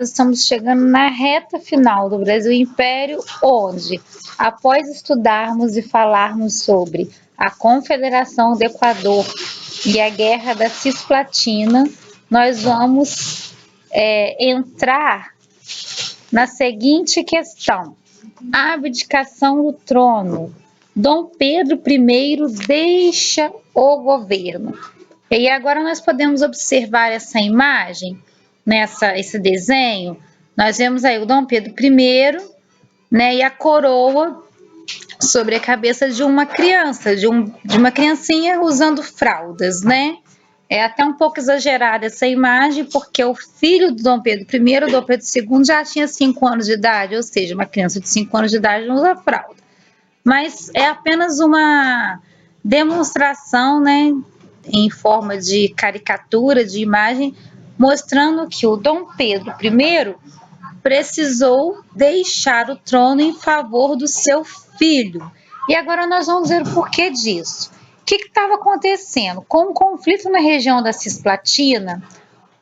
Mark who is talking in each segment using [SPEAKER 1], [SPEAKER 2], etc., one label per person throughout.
[SPEAKER 1] estamos chegando na reta final do Brasil Império, onde, após estudarmos e falarmos sobre a Confederação do Equador e a Guerra da Cisplatina, nós vamos entrar na seguinte questão: a abdicação do trono. Dom Pedro I deixa o governo. E agora nós podemos observar essa imagem, esse desenho. Nós vemos aí o Dom Pedro I, né, e a coroa sobre a cabeça de uma criança, de uma criancinha usando fraldas, né? É até um pouco exagerada essa imagem, porque o filho do Dom Pedro I, o Dom Pedro II, já tinha 5 anos de idade, ou seja, uma criança de 5 anos de idade não usa fralda. Mas é apenas uma demonstração, né, em forma de caricatura, de imagem, mostrando que o Dom Pedro I precisou deixar o trono em favor do seu filho. E agora nós vamos ver o porquê disso. O que estava acontecendo? Com o conflito na região da Cisplatina,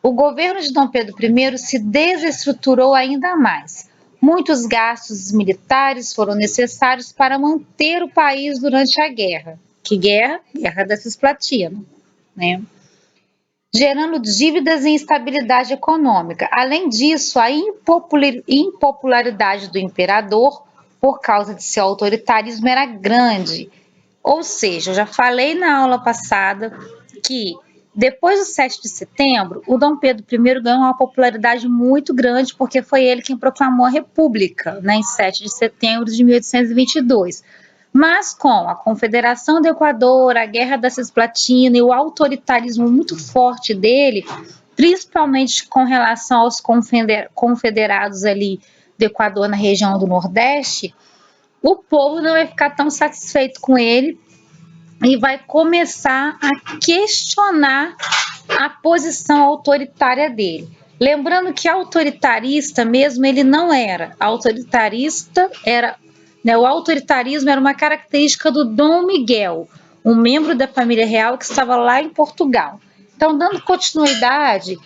[SPEAKER 1] o governo de Dom Pedro I se desestruturou ainda mais. Muitos gastos militares foram necessários para manter o país durante a guerra. Que guerra? Guerra da Cisplatina, né? Gerando dívidas e instabilidade econômica. Além disso, a impopularidade do imperador, por causa de seu autoritarismo, era grande. Ou seja, eu já falei na aula passada que depois do 7 de setembro, o Dom Pedro I ganhou uma popularidade muito grande, porque foi ele quem proclamou a República, né, em 7 de setembro de 1822. Mas com a Confederação do Equador, a Guerra da Cisplatina e o autoritarismo muito forte dele, principalmente com relação aos confederados ali do Equador na região do Nordeste, o povo não vai ficar tão satisfeito com ele e vai começar a questionar a posição autoritária dele. Lembrando que autoritarista mesmo ele não era. Autoritarista era, né, o autoritarismo era uma característica do Dom Miguel, um membro da família real que estava lá em Portugal. Então, dando continuidade,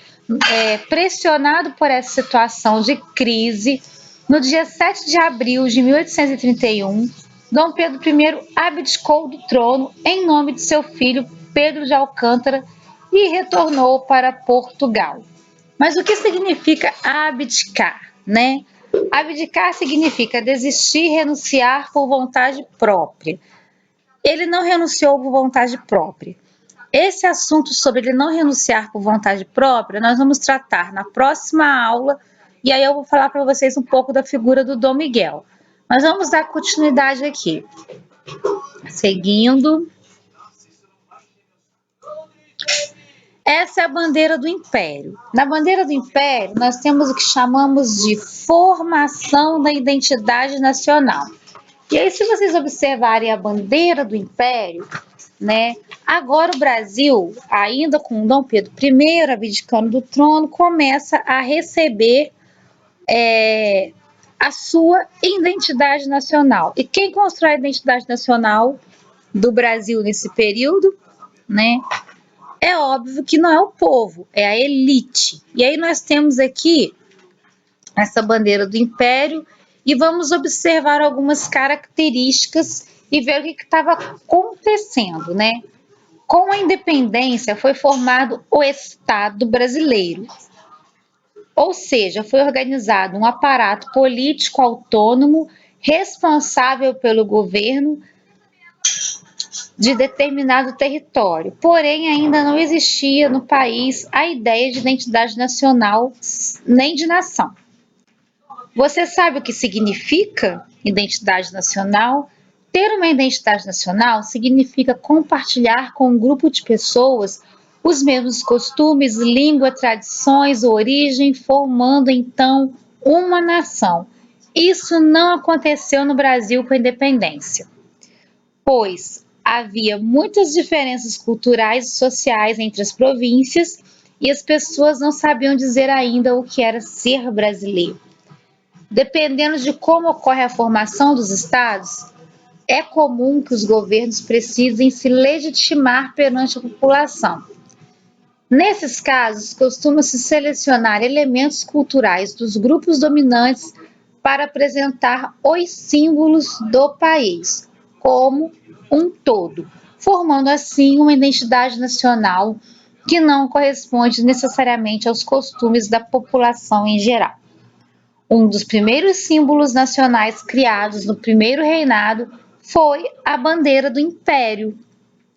[SPEAKER 1] pressionado por essa situação de crise, no dia 7 de abril de 1831, Dom Pedro I abdicou do trono em nome de seu filho Pedro de Alcântara e retornou para Portugal. Mas o que significa abdicar, né? Abdicar significa desistir, renunciar por vontade própria. Ele não renunciou por vontade própria. Esse assunto sobre ele não renunciar por vontade própria, nós vamos tratar na próxima aula, e aí eu vou falar para vocês um pouco da figura do Dom Miguel. Mas vamos dar continuidade aqui. Seguindo. Essa é a bandeira do Império. Na bandeira do Império, nós temos o que chamamos de formação da identidade nacional. E aí, se vocês observarem a bandeira do Império, né, agora o Brasil, ainda com Dom Pedro I abdicando do trono, começa a receber a sua identidade nacional. E quem constrói a identidade nacional do Brasil nesse período, né? É óbvio que não é o povo, é a elite. E aí nós temos aqui essa bandeira do Império e vamos observar algumas características e ver o que estava acontecendo, né? Com a independência foi formado o Estado brasileiro. Ou seja, foi organizado um aparato político autônomo responsável pelo governo de determinado território. Porém, ainda não existia no país a ideia de identidade nacional nem de nação. Você sabe o que significa identidade nacional? Ter uma identidade nacional significa compartilhar com um grupo de pessoas os mesmos costumes, língua, tradições, origem, formando então uma nação. Isso não aconteceu no Brasil com a independência, pois havia muitas diferenças culturais e sociais entre as províncias e as pessoas não sabiam dizer ainda o que era ser brasileiro. Dependendo de como ocorre a formação dos estados, é comum que os governos precisem se legitimar perante a população. Nesses casos, costuma-se selecionar elementos culturais dos grupos dominantes para apresentar os símbolos do país como um todo, formando assim uma identidade nacional que não corresponde necessariamente aos costumes da população em geral. Um dos primeiros símbolos nacionais criados no primeiro reinado foi a bandeira do Império.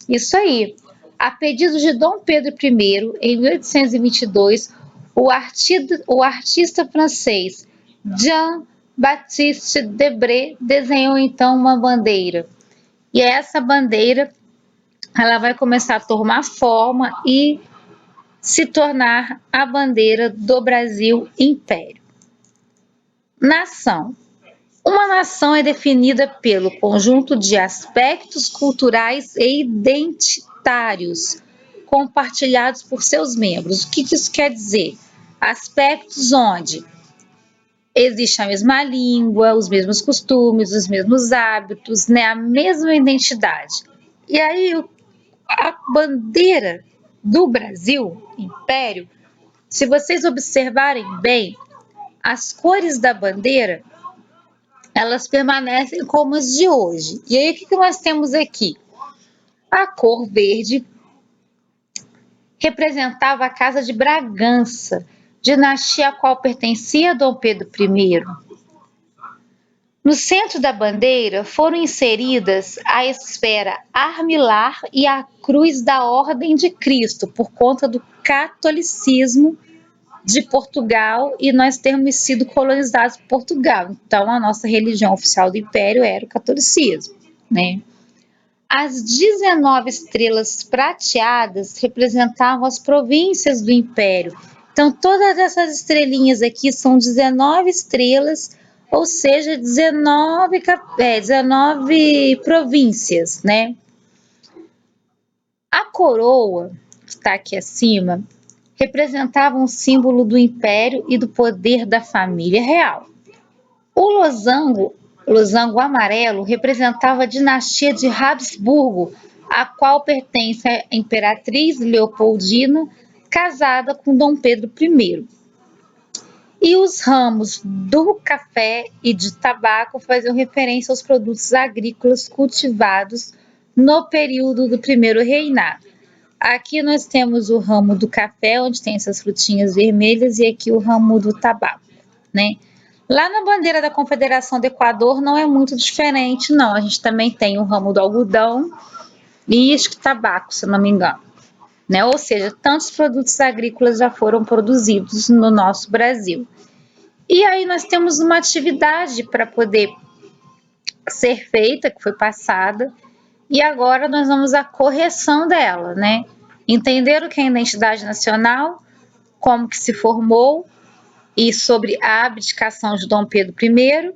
[SPEAKER 1] Isso aí. A pedido de Dom Pedro I, em 1822, o artista francês Jean-Baptiste Debré desenhou então uma bandeira. E essa bandeira ela vai começar a tomar forma e se tornar a bandeira do Brasil Império. Nação. Uma nação é definida pelo conjunto de aspectos culturais e identitários compartilhados por seus membros. O que isso quer dizer? Aspectos onde existe a mesma língua, os mesmos costumes, os mesmos hábitos, né? A mesma identidade. E aí, a bandeira do Brasil, Império, se vocês observarem bem, as cores da bandeira elas permanecem como as de hoje. E aí, o que nós temos aqui? A cor verde representava a Casa de Bragança, dinastia a qual pertencia Dom Pedro I. No centro da bandeira foram inseridas a esfera armilar e a cruz da Ordem de Cristo, por conta do catolicismo de Portugal e nós termos sido colonizados por Portugal. Então, a nossa religião oficial do Império era o catolicismo, né? As 19 estrelas prateadas representavam as províncias do Império. Então, todas essas estrelinhas aqui são 19 estrelas, ou seja, 19 províncias, né? A coroa, que está aqui acima, representava um símbolo do império e do poder da família real. O losango amarelo, representava a dinastia de Habsburgo, a qual pertence a imperatriz Leopoldina, casada com Dom Pedro I. E os ramos do café e de tabaco faziam referência aos produtos agrícolas cultivados no período do primeiro reinado. Aqui nós temos o ramo do café, onde tem essas frutinhas vermelhas, e aqui o ramo do tabaco, né? Lá na bandeira da Confederação do Equador não é muito diferente, não. A gente também tem o ramo do algodão e acho que tabaco, se não me engano, né? Ou seja, tantos produtos agrícolas já foram produzidos no nosso Brasil. E aí nós temos uma atividade para poder ser feita, que foi passada, e agora nós vamos à correção dela, né? Entender o que é a identidade nacional, como que se formou e sobre a abdicação de Dom Pedro I,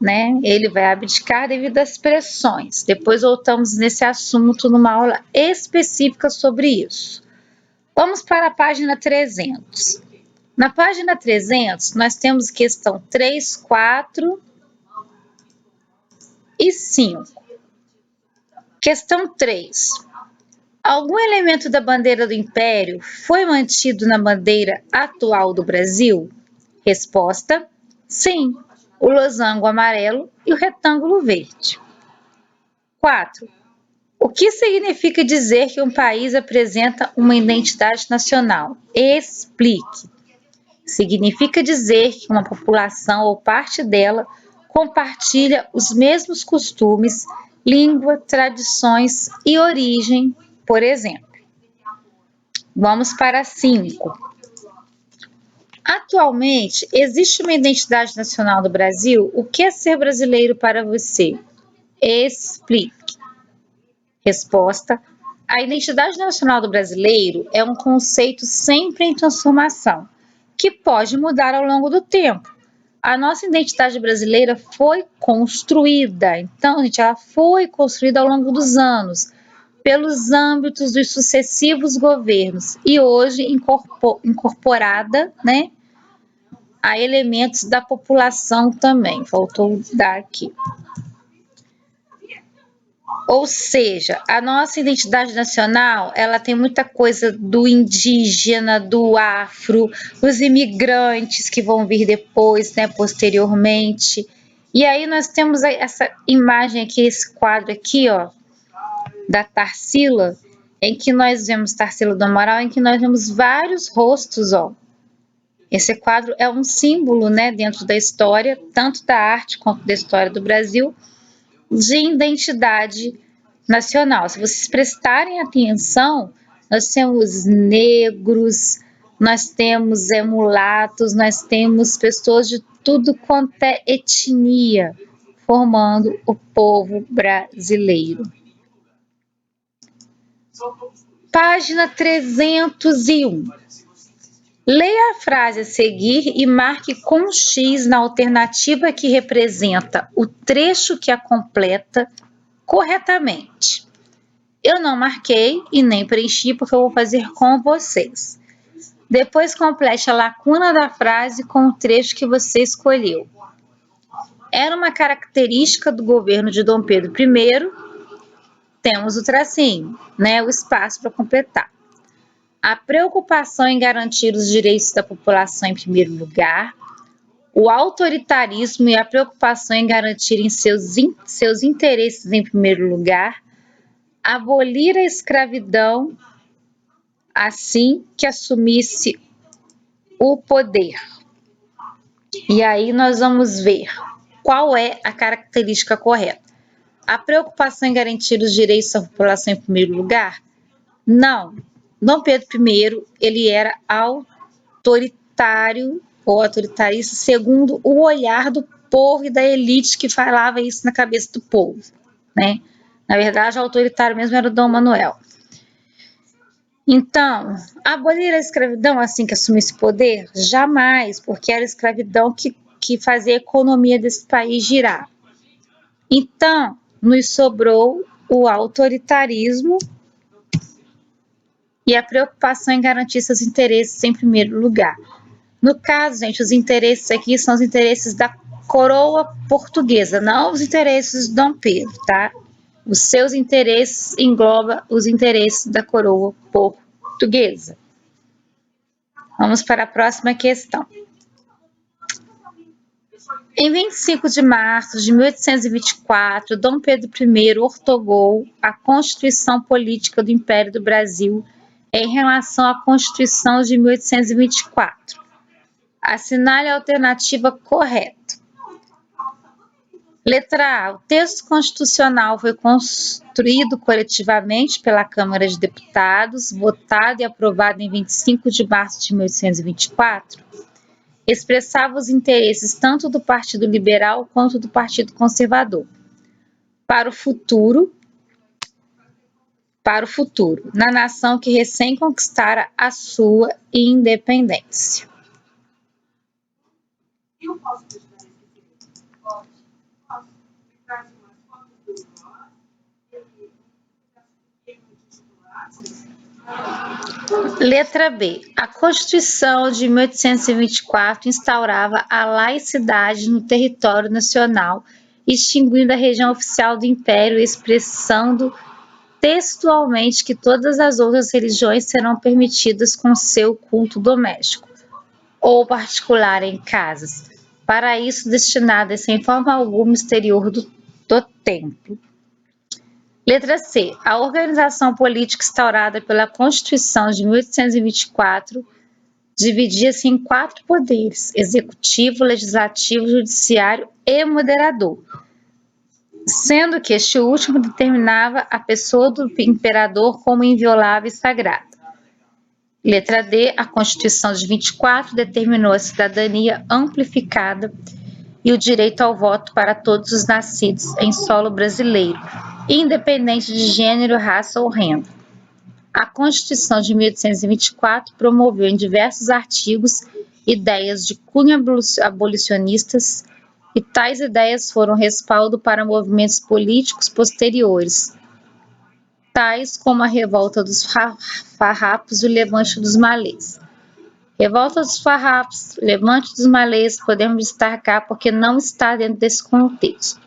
[SPEAKER 1] né? Ele vai abdicar devido às pressões. Depois voltamos nesse assunto numa aula específica sobre isso. Vamos para a página 300. Na página 300, nós temos questão 3, 4 e 5. Questão 3. Algum elemento da bandeira do Império foi mantido na bandeira atual do Brasil? Resposta: sim, o losango amarelo e o retângulo verde. 4. O que significa dizer que um país apresenta uma identidade nacional? Explique. Significa dizer que uma população ou parte dela compartilha os mesmos costumes, língua, tradições e origem, por exemplo. Vamos para 5. Atualmente, existe uma identidade nacional do Brasil? O que é ser brasileiro para você? Explique. Resposta: a identidade nacional do brasileiro é um conceito sempre em transformação, que pode mudar ao longo do tempo. A nossa identidade brasileira foi construída, então, gente, ela foi construída ao longo dos anos, pelos âmbitos dos sucessivos governos e hoje incorporada, né, a elementos da população também. Faltou dar aqui. Ou seja, a nossa identidade nacional, ela tem muita coisa do indígena, do afro, os imigrantes que vão vir depois, né, posteriormente. E aí nós temos essa imagem aqui, esse quadro aqui, ó, da Tarsila, em que nós vemos Tarsila do Amaral, em que nós vemos vários rostos, ó. Esse quadro é um símbolo, né, dentro da história, tanto da arte quanto da história do Brasil, de identidade nacional. Se vocês prestarem atenção, nós temos negros, nós temos mulatos, nós temos pessoas de tudo quanto é etnia, formando o povo brasileiro. Página 301. Leia a frase a seguir e marque com X na alternativa que representa o trecho que a completa corretamente. Eu não marquei e nem preenchi porque eu vou fazer com vocês. Depois complete a lacuna da frase com o trecho que você escolheu. Era uma característica do governo de Dom Pedro I. Temos o tracinho, né, o espaço para completar. A preocupação em garantir os direitos da população em primeiro lugar, o autoritarismo e a preocupação em garantir seus interesses em primeiro lugar, abolir a escravidão assim que assumisse o poder. E aí nós vamos ver qual é a característica correta. A preocupação em garantir os direitos da população em primeiro lugar? Não. Dom Pedro I, ele era autoritário ou autoritarista segundo o olhar do povo e da elite que falava isso na cabeça do povo, né? Na verdade, o autoritário mesmo era o Dom Manuel. Então, abolir a escravidão assim que assumisse o poder? Jamais, porque era a escravidão que fazia a economia desse país girar. Então, nos sobrou o autoritarismo e a preocupação em garantir seus interesses em primeiro lugar. No caso, gente, os interesses aqui são os interesses da coroa portuguesa, não os interesses de Dom Pedro, tá? Os seus interesses engloba os interesses da coroa portuguesa. Vamos para a próxima questão. Em 25 de março de 1824, Dom Pedro I ortogou a Constituição Política do Império do Brasil em relação à Constituição de 1824. Assinale a alternativa correta. Letra A. O texto constitucional foi construído coletivamente pela Câmara de Deputados, votado e aprovado em 25 de março de 1824. Expressava os interesses tanto do Partido Liberal quanto do Partido Conservador. Para o futuro, na nação que recém conquistara a sua independência. Letra B. A Constituição de 1824 instaurava a laicidade no território nacional, extinguindo a religião oficial do Império e expressando textualmente que todas as outras religiões serão permitidas com seu culto doméstico ou particular em casas, para isso destinadas sem forma alguma exterior do templo. Letra C. A organização política instaurada pela Constituição de 1824 dividia-se em 4 poderes: executivo, legislativo, judiciário e moderador, sendo que este último determinava a pessoa do imperador como inviolável e sagrada. Letra D. A Constituição de 24 determinou a cidadania amplificada e o direito ao voto para todos os nascidos em solo brasileiro, independente de gênero, raça ou renda. A Constituição de 1824 promoveu em diversos artigos ideias de cunho abolicionistas e tais ideias foram respaldo para movimentos políticos posteriores, tais como a Revolta dos Farrapos e o Levante dos Malês. Revolta dos Farrapos, Levante dos Malês, podemos destacar porque não está dentro desse contexto.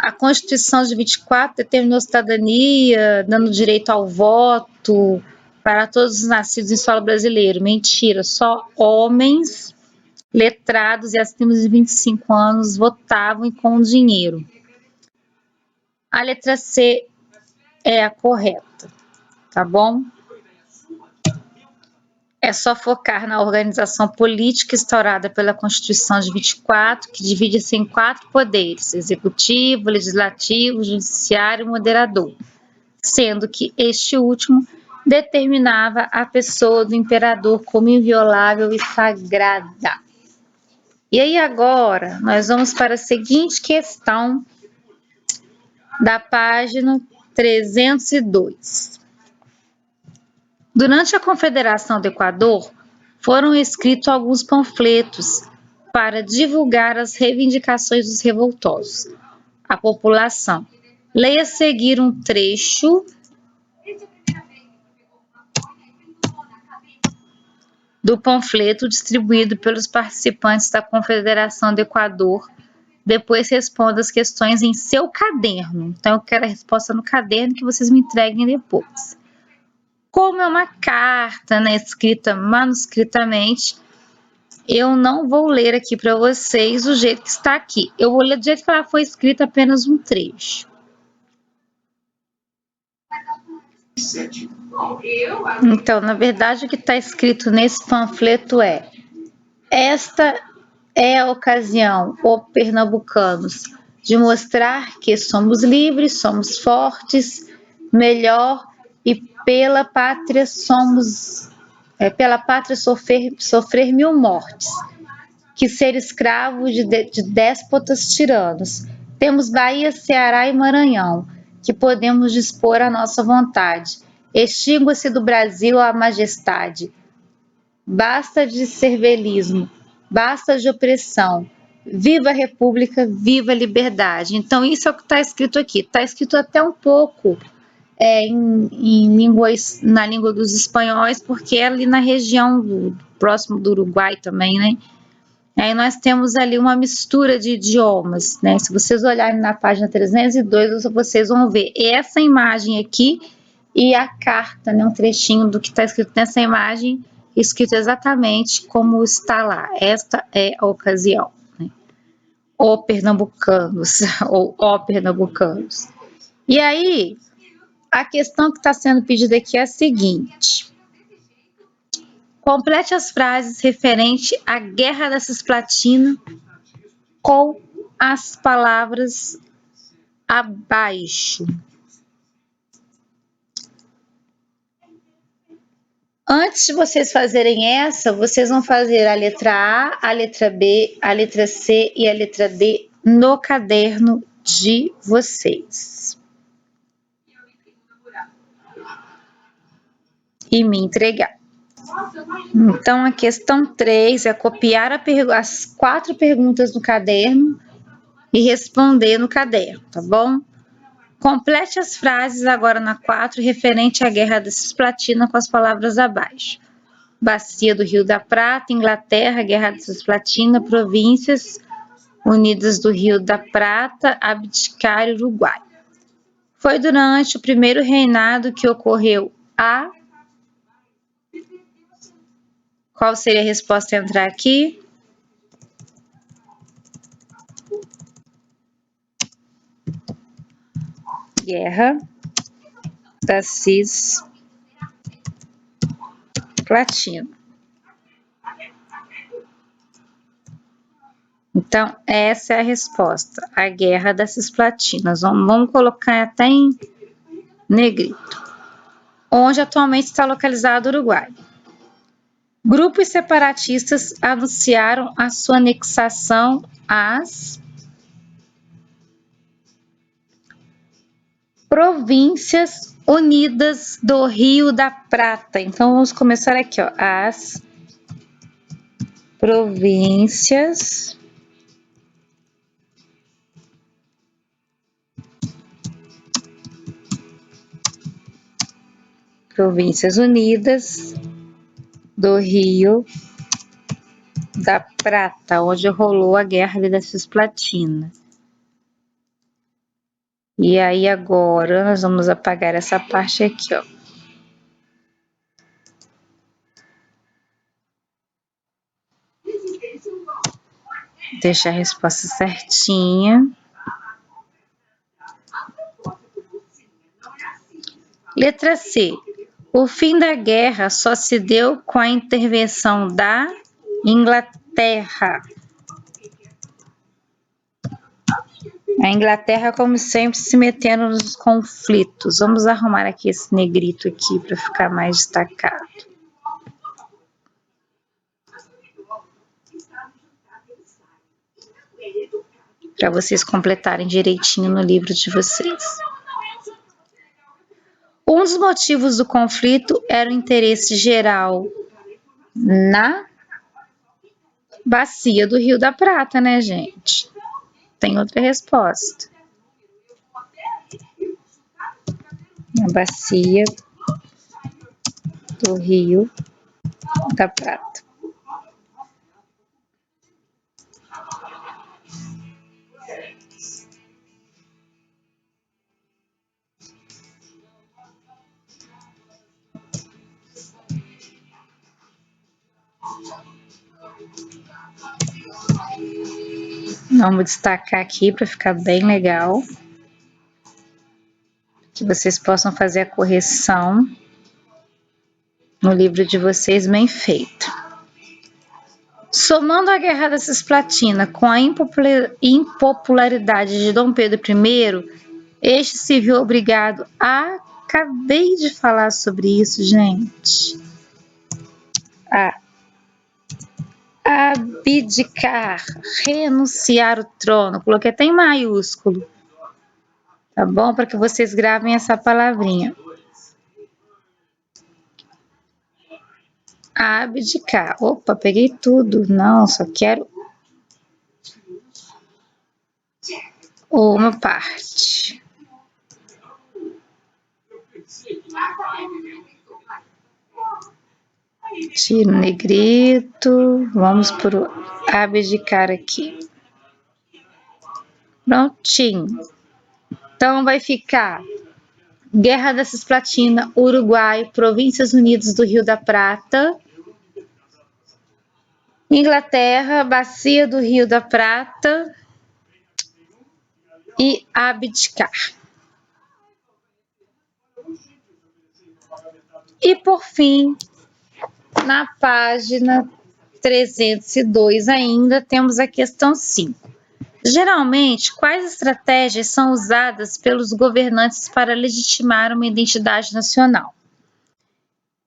[SPEAKER 1] a Constituição de 24 determinou cidadania, dando direito ao voto para todos os nascidos em solo brasileiro. Mentira, só homens letrados e acima de 25 anos votavam e com dinheiro. A letra C é a correta, tá bom? É só focar na organização política instaurada pela Constituição de 24, que divide-se em 4 poderes: executivo, legislativo, judiciário e moderador, sendo que este último determinava a pessoa do imperador como inviolável e sagrada. E aí agora nós vamos para a seguinte questão da página 302. Durante a Confederação do Equador, foram escritos alguns panfletos para divulgar as reivindicações dos revoltosos. A população. Leia a seguir um trecho do panfleto distribuído pelos participantes da Confederação do Equador. Depois responda as questões em seu caderno. Então, eu quero a resposta no caderno que vocês me entreguem depois. Como é uma carta, né, escrita manuscritamente, eu não vou ler aqui para vocês do jeito que está aqui. Eu vou ler do jeito que ela foi escrita, apenas um trecho. Então, na verdade, o que está escrito nesse panfleto é: esta é a ocasião, ó pernambucanos, de mostrar que somos livres, somos fortes, melhor, e pela pátria sofrer 1000 mortes, que ser escravo de déspotas tiranos. Temos Bahia, Ceará e Maranhão, que podemos dispor à nossa vontade. Extingua-se do Brasil a majestade. Basta de servilismo, basta de opressão. Viva a República, viva a liberdade. Então, isso é o que está escrito aqui. Está escrito até um pouco na língua dos espanhóis, porque é ali na região próximo do Uruguai também, né? Aí nós temos ali uma mistura de idiomas, né? Se vocês olharem na página 302, vocês vão ver essa imagem aqui e a carta, né? Um trechinho do que está escrito nessa imagem, escrito exatamente como está lá. Esta é a ocasião, né? Ó pernambucanos, ou ó pernambucanos. E aí, a questão que está sendo pedida aqui é a seguinte: complete as frases referentes à Guerra da Cisplatina com as palavras abaixo. Antes de vocês fazerem essa, vocês vão fazer a letra A, a letra B, a letra C e a letra D no caderno de vocês. E me entregar. Então, a questão 3 é copiar as 4 perguntas no caderno e responder no caderno, tá bom? Complete as frases agora na 4, referente à Guerra da Cisplatina com as palavras abaixo. Bacia do Rio da Prata, Inglaterra, Guerra da Cisplatina, Províncias Unidas do Rio da Prata, abdicar Uruguai. Foi durante o primeiro reinado que ocorreu a... Qual seria a resposta a entrar aqui? Guerra da Cisplatina. Então, essa é a resposta, a Guerra das Cisplatinas. Vamos colocar até em negrito. Onde atualmente está localizado o Uruguai. Grupos separatistas anunciaram a sua anexação às Províncias Unidas do Rio da Prata. Então, vamos começar aqui, ó. As Províncias Unidas do Rio da Prata, onde rolou a Guerra da Cisplatina. E aí agora nós vamos apagar essa parte aqui, ó. Deixar a resposta certinha. Letra C. O fim da guerra só se deu com a intervenção da Inglaterra. A Inglaterra, como sempre, se metendo nos conflitos. Vamos arrumar aqui esse negrito aqui para ficar mais destacado. Para vocês completarem direitinho no livro de vocês. Um dos motivos do conflito era o interesse geral na bacia do Rio da Prata, né, gente? Tem outra resposta. Na bacia do Rio da Prata. Vamos destacar aqui para ficar bem legal. Que vocês possam fazer a correção no livro de vocês bem feito. Somando a Guerra da Cisplatina com a impopularidade de Dom Pedro I, este se viu obrigado a... Acabei de falar sobre isso, gente. A abdicar, renunciar o trono. Coloquei até em maiúsculo. Tá bom? Para que vocês gravem essa palavrinha. Abdicar. Opa, peguei tudo. Não, só quero uma parte. Tiro o negrito. Vamos por abdicar aqui. Prontinho. Então vai ficar Guerra da Cisplatina, Uruguai, Províncias Unidas do Rio da Prata, Inglaterra, Bacia do Rio da Prata e abdicar. E por fim, na página 302 ainda temos a questão 5. Geralmente, quais estratégias são usadas pelos governantes para legitimar uma identidade nacional?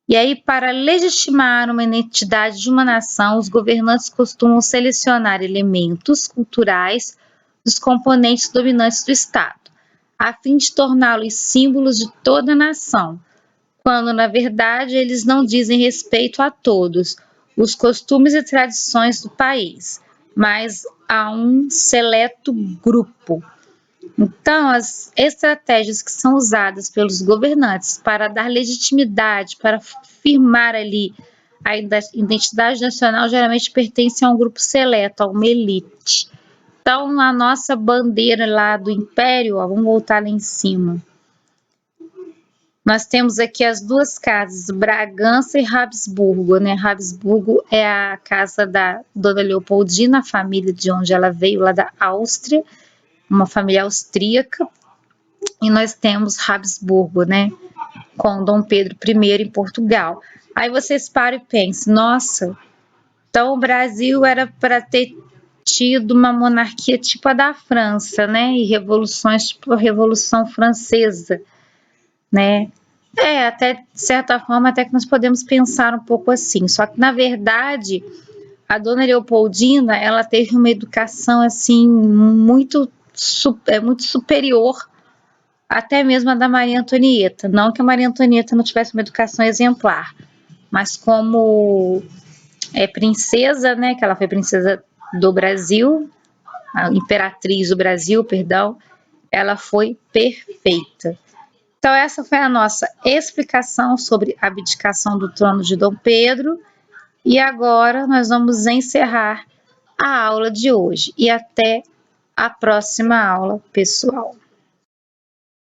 [SPEAKER 1] E aí, para legitimar uma identidade de uma nação, os governantes costumam selecionar elementos culturais dos componentes dominantes do Estado, a fim de torná-los símbolos de toda a nação, quando, na verdade, eles não dizem respeito a todos os costumes e tradições do país, mas a um seleto grupo. Então, as estratégias que são usadas pelos governantes para dar legitimidade, para firmar ali a identidade nacional, geralmente pertencem a um grupo seleto, a uma elite. Então, a nossa bandeira lá do Império, ó, vamos voltar lá em cima. Nós temos aqui as duas casas, Bragança e Habsburgo, né? Habsburgo é a casa da Dona Leopoldina, a família de onde ela veio, lá da Áustria, uma família austríaca. E nós temos Habsburgo, né? Com Dom Pedro I em Portugal. Aí vocês param e pensam, nossa, então o Brasil era para ter tido uma monarquia tipo a da França, né? E revoluções tipo a Revolução Francesa, né? Até de certa forma, até que nós podemos pensar um pouco assim. Só que, na verdade, a Dona Leopoldina, ela teve uma educação, assim, muito superior até mesmo a da Maria Antonieta. Não que a Maria Antonieta não tivesse uma educação exemplar, mas como princesa, né, que ela foi princesa do Brasil, a imperatriz do Brasil, perdão, ela foi perfeita. Então, essa foi a nossa explicação sobre a abdicação do trono de Dom Pedro. E agora nós vamos encerrar a aula de hoje. E até a próxima aula, pessoal.